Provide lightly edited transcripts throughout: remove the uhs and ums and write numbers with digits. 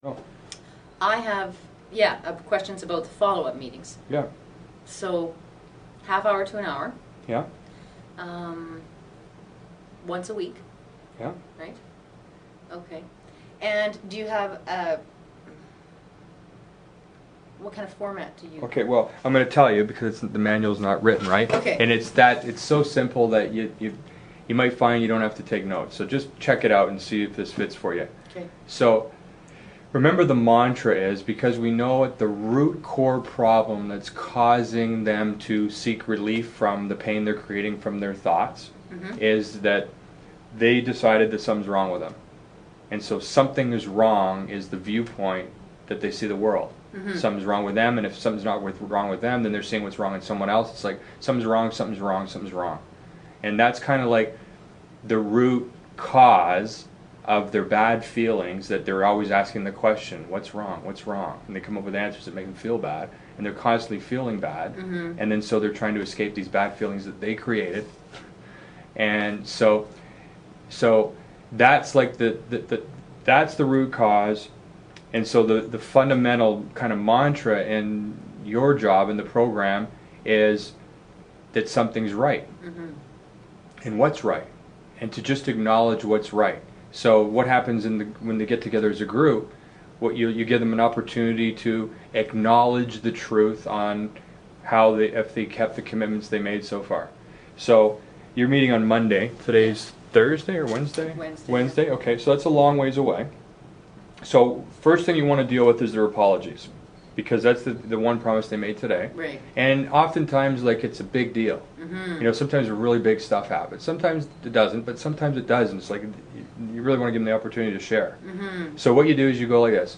Oh, I have, yeah, questions about the follow-up meetings. yeah, So, half hour to an hour, yeah, um, once a week, yeah. right? Okay. And do you have what kind of format do you? Okay, well, I'm going to tell you because the manual's not written, right? Okay. And it's so simple that you might find you don't have to take notes. So just check it out and see if this fits for you. Okay. So remember the mantra is because we know what the root core problem that's causing them to seek relief from the pain they're creating from their thoughts is that they decided that something's wrong with them. And so something is wrong is the viewpoint that they see the world. Something's wrong with them, and if something's not wrong with them, then they're seeing what's wrong in someone else. It's like something's wrong, something's wrong, something's wrong. And that's kind of like the root cause of their bad feelings, that they're always asking the question, what's wrong, what's wrong? And they come up with answers that make them feel bad, and they're constantly feeling bad. And then so they're trying to escape these bad feelings that they created. And so that's like that's the root cause. And so the fundamental kind of mantra in your job in the program is that something's right. And what's right, and to just acknowledge what's right. So what happens when they get together as a group, what you give them an opportunity to acknowledge the truth on how if they kept the commitments they made so far. So you're meeting on Monday. Today's Thursday or Wednesday? Wednesday. Wednesday. Okay, so that's a long ways away. So first thing you want to deal with is their apologies, because that's the one promise they made today. Right. And oftentimes, like, it's a big deal. You know, sometimes really big stuff happens. Sometimes it doesn't, but sometimes it does. And it's like you really want to give them the opportunity to share. So what you do is you go like this.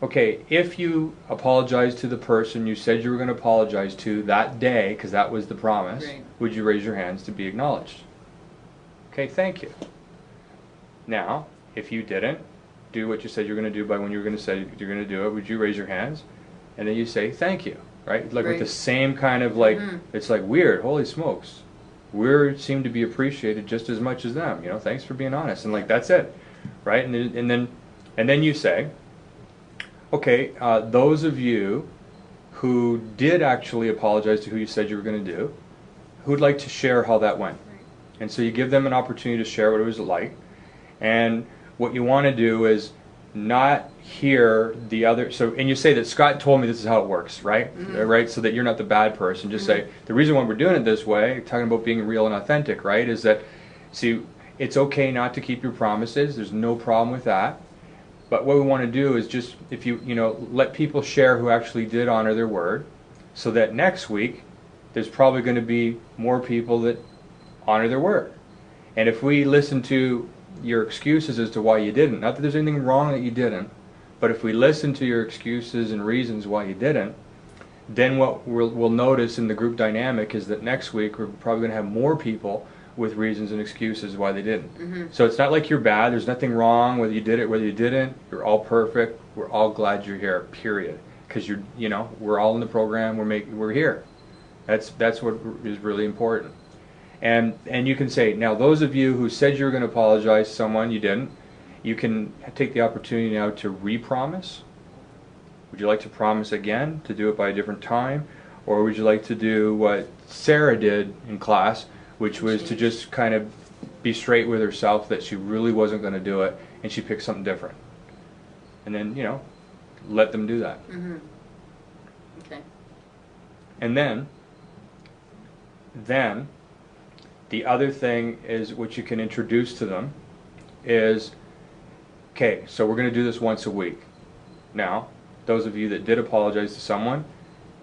Okay, if you apologize to the person you said you were going to apologize to that day, because that was the promise, Right. would you raise your hands to be acknowledged? Okay, thank you. Now, if you didn't do what you said you're going to do by when you were going to say you're going to do it, would you raise your hands? And then you say thank you, right? Like with the same kind of like, it's like weird, holy smokes. We seem to be appreciated just as much as them, you know, thanks for being honest. And like, that's it, right? And then you say, okay, those of you who did actually apologize to who you said you were going to do, who'd like to share how that went? And so you give them an opportunity to share what it was like. And what you want to do is not hear the other. So, and you say that Scott told me this is how it works, right? Right. So that you're not the bad person. Just say the reason why we're doing it this way, talking about being real and authentic, right? Is that, see, it's okay not to keep your promises. There's no problem with that. But what we want to do is just, if you let people share who actually did honor their word, so that next week there's probably going to be more people that honor their word. And if we listen to your excuses as to why you didn't, not that there's anything wrong that you didn't, but if we listen to your excuses and reasons why you didn't, then what we'll notice in the group dynamic is that next week we're probably going to have more people with reasons and excuses why they didn't. So it's not like you're bad. There's nothing wrong whether you did it, whether you didn't. You're all perfect. We're all glad you're here, period. Because we're all in the program. We're here. That's what is really important. And you can say, now those of you who said you were going to apologize to someone, you didn't, you can take the opportunity now to re-promise. Would you like to promise again, to do it by a different time? Or would you like to do what Sarah did in class, which was to just kind of be straight with herself that she really wasn't going to do it, and she picked something different? And then, let them do that. Okay. And then the other thing is what you can introduce to them is, okay, so we're going to do this once a week. Now, those of you that did apologize to someone,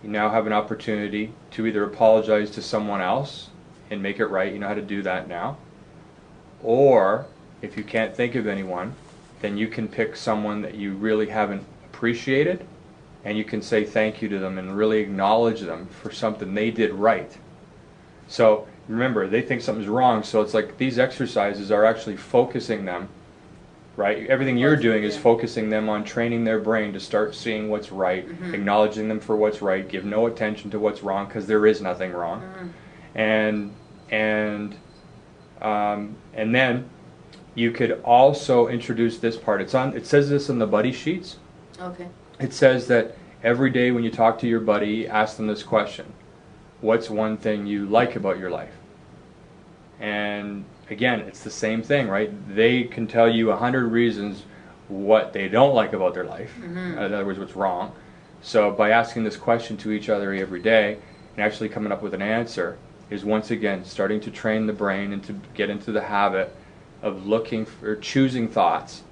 you now have an opportunity to either apologize to someone else and make it right. You know how to do that now. Or, if you can't think of anyone, then you can pick someone that you really haven't appreciated, and you can say thank you to them and really acknowledge them for something they did right. So remember, they think something's wrong, so it's like these exercises are actually focusing them, right? Everything you're doing is focusing them on training their brain to start seeing what's right, acknowledging them for what's right, give no attention to what's wrong, because there is nothing wrong. And then You could also introduce this part. It says this in the buddy sheets. Okay. It says that every day when you talk to your buddy, ask them this question: what's one thing you like about your life? And again, it's the same thing, right? They can tell you 100 reasons what they don't like about their life. Mm-hmm. In other words, what's wrong. So by asking this question to each other every day and actually coming up with an answer is once again starting to train the brain and to get into the habit of looking for, choosing thoughts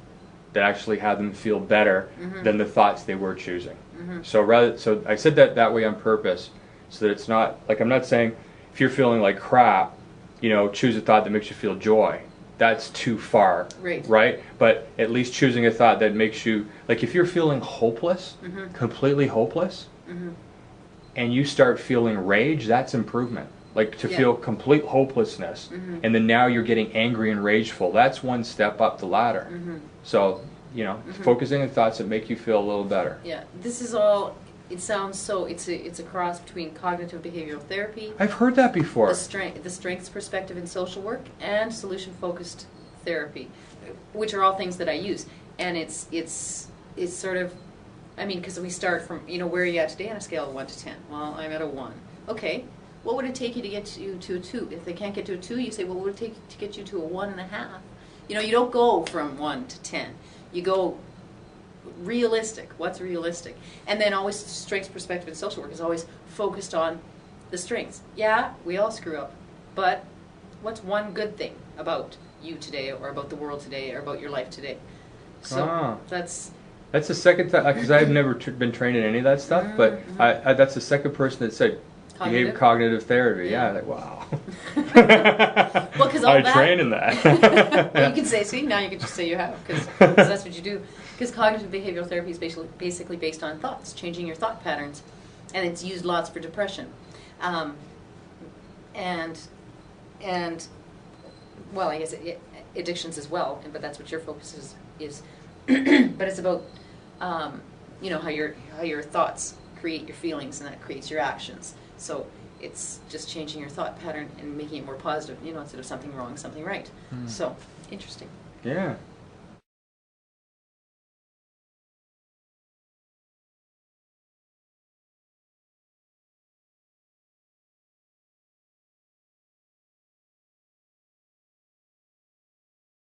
that actually have them feel better Mm-hmm. than the thoughts they were choosing. Mm-hmm. So I said that way on purpose, so that it's not like, I'm not saying if you're feeling like crap, choose a thought that makes you feel joy. That's too far, right? But at least choosing a thought that makes you, like if you're feeling hopeless, Mm-hmm. completely hopeless, Mm-hmm. and you start feeling rage, that's improvement. Like to Yeah. feel complete hopelessness, Mm-hmm. and then now you're getting angry and rageful. That's one step up the ladder. Mm-hmm. So, focusing on thoughts that make you feel a little better. Yeah, this is all. It sounds so. It's a cross between cognitive behavioral therapy, I've heard that before. the strengths perspective in social work, and solution focused therapy, which are all things that I use. And it's sort of, I mean, because we start from where are you at today on a scale of 1 to 10? Well, I'm at a 1. Okay, what would it take you to get to a 2? If they can't get to a 2, you say, well, what would it take to get you to a 1.5? You don't go from 1 to 10. You go realistic. What's realistic? And then always strengths perspective in social work is always focused on the strengths. Yeah, we all screw up, but what's one good thing about you today, or about the world today, or about your life today? So that's the second time, because I've never been trained in any of that stuff, but Mm-hmm. that's the second person that said cognitive therapy. Yeah, like wow. Well, because all I that, train in that. you can say, see, now you can just say you have, because that's what you do. Because cognitive behavioral therapy is basically based on thoughts, changing your thought patterns, and it's used lots for depression, and well, I guess addictions as well, but that's what your focus is. But it's about how your thoughts create your feelings, and that creates your actions. So it's just changing your thought pattern and making it more positive, instead of something wrong, something right. So, interesting. Yeah.